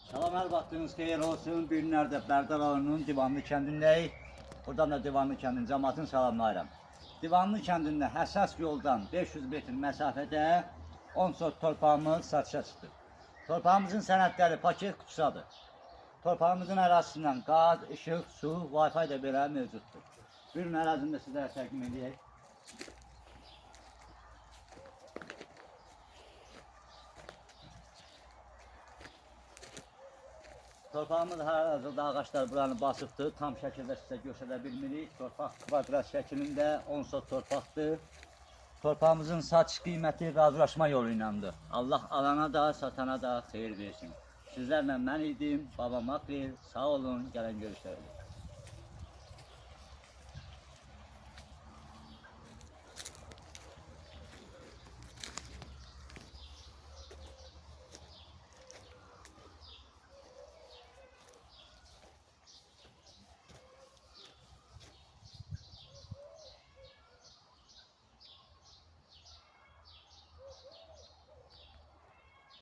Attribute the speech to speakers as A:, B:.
A: Salam, hər vaxtınız xeyir olsun. Bir günlərdə Bərdər rayonunun Divanlı kəndindəyik. Buradan da Divanlı kəndinin cəmaatını salamlayıram. Divanlı kəndində həssas yoldan 500 metr məsafədə 10 sot torpağımız satışa çıxdı. Torpağımızın sənədləri paket qutusadır. Torpağımızın ərazisindən qaz, işıq, su, Wi-Fi də belə mövcuddur. Buyurun, ərazini də sizlərə təqdim edək. Torpağımız hazırda ağaçlar buranı basıbdır. Tam şəkildə sizə göstərə bilmirik. Torpaq kvadrat şəklində 10 sot torpaqdır. Torpağımızın satış qiyməti razılaşma yolu ilədir. Allah alana da, satana da xeyir versin. Sizlərlə mən idim, babam Akil. Sağ olun, gələn görüşlərə.